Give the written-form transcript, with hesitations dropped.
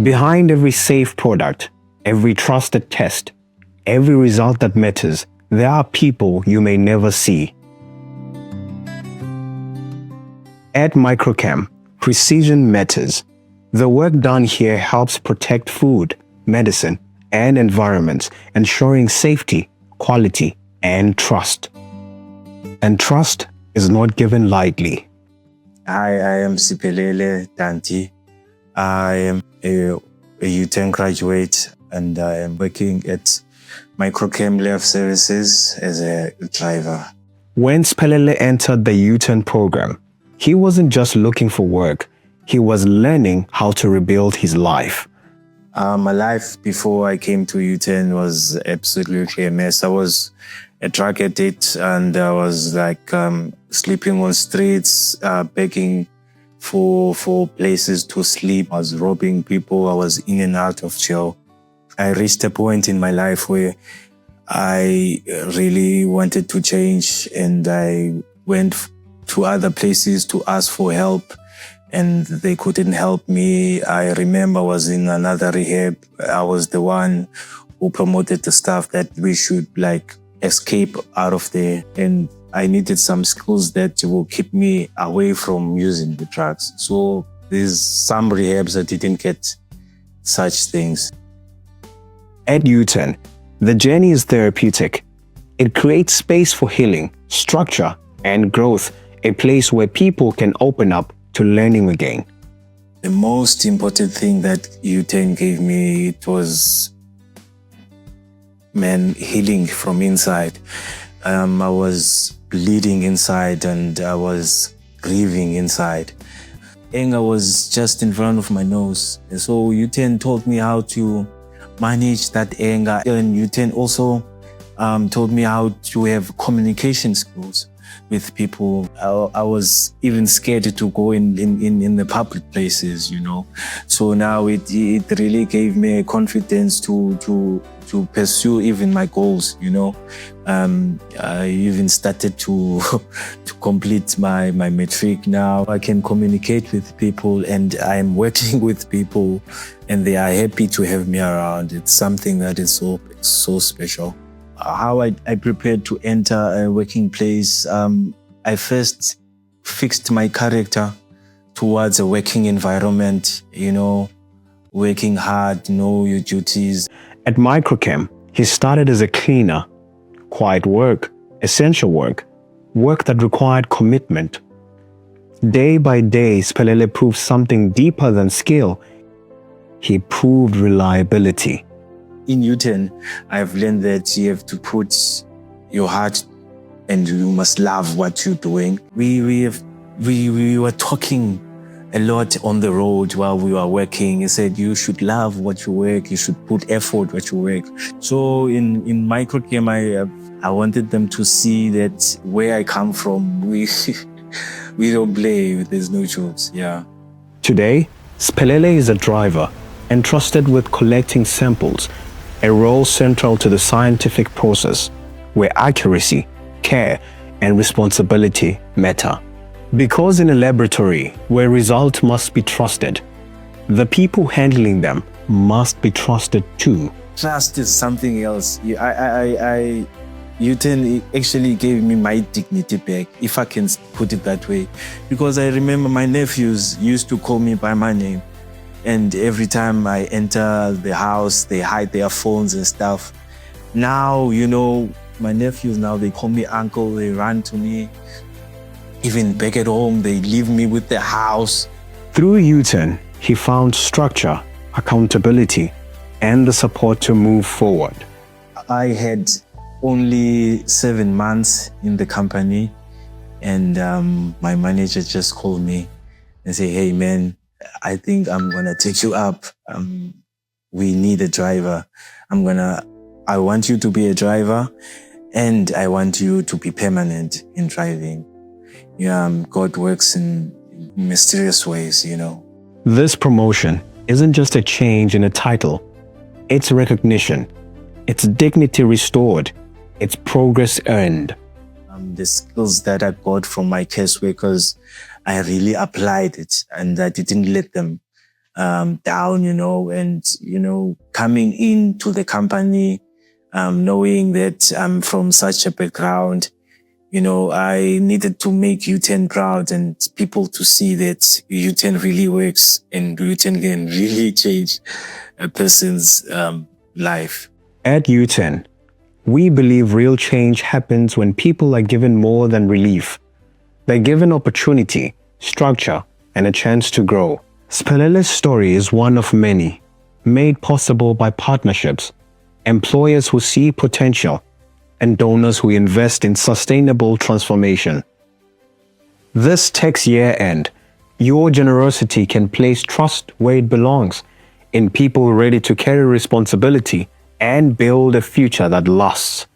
Behind every safe product, every trusted test, every result that matters, there are people you may never see. At Microchem, precision matters. The work done here helps protect food, medicine, and environments, ensuring safety, quality, and trust. And trust is not given lightly. Hi, I am Siphelele Danti. I am a U-turn graduate, and I am working at Microchem Laboratory Services as a driver. When Siphelele entered the U-turn program, he wasn't just looking for work, he was learning how to rebuild his life. My life before I came to U-turn was absolutely a mess. I was a drug addict, and I was like sleeping on streets, begging for places to sleep. I was robbing people. I was in and out of jail. I reached a point in my life where I really wanted to change, and I went to other places to ask for help, and they couldn't help me. I remember I was in another rehab. I was the one who promoted the staff that we should escape out of there. And I needed some skills that will keep me away from using the drugs. So there's some rehabs that didn't get such things. At U-turn, the journey is therapeutic. It creates space for healing, structure, and growth, a place where people can open up to learning again. The most important thing that U-turn gave me, it was healing from inside. I was bleeding inside, and I was grieving inside. Anger was just in front of my nose. And so U-turn taught me how to manage that anger. And U-turn also taught me how to have communication skills with people. I was even scared to go in the public places, So now it really gave me confidence to pursue even my goals, I even started to complete my matric now. I can communicate with people, and I'm working with people, and they are happy to have me around. It's something that is so special. How I prepared to enter a working place, I first fixed my character towards a working environment, working hard, know your duties. At Microchem, he started as a cleaner. Quiet work, essential work that required commitment. Day by day, Siphelele proved something deeper than skill. He proved reliability. In U-turn, I've learned that you have to put your heart, and you must love what you're doing. We were talking a lot on the road while we were working. He said, you should love what you work, you should put effort what you work. So in Microchem, I wanted them to see that where I come from, we don't play, there's no jokes, yeah. Today, Siphelele is a driver entrusted with collecting samples, a role central to the scientific process where accuracy, care, and responsibility matter. Because in a laboratory where results must be trusted, the people handling them must be trusted too. Trust is something else. U-turn actually gave me my dignity back, if I can put it that way. Because I remember my nephews used to call me by my name. And every time I enter the house, they hide their phones and stuff. Now, my nephews now, they call me uncle, they run to me. Even back at home, they leave me with the house. Through U-turn, he found structure, accountability, and the support to move forward. I had only 7 months in the company, and my manager just called me and said, hey man, I think I'm gonna take you up. We need a driver. I want you to be a driver, and I want you to be permanent in driving. God works in mysterious ways, This promotion isn't just a change in a title. It's recognition. It's dignity restored. It's progress earned. The skills that I got from my caseworkers, I really applied it, and I didn't let them down, and, coming into the company, knowing that I'm from such a background, I needed to make U-turn proud and people to see that U-turn really works and U-turn can really change a person's life. At U-turn, we believe real change happens when people are given more than relief. They're given opportunity, structure, and a chance to grow. Siphelele's story is one of many, made possible by partnerships, employers who see potential, and donors who invest in sustainable transformation. This tax year end, your generosity can place trust where it belongs, in people ready to carry responsibility and build a future that lasts.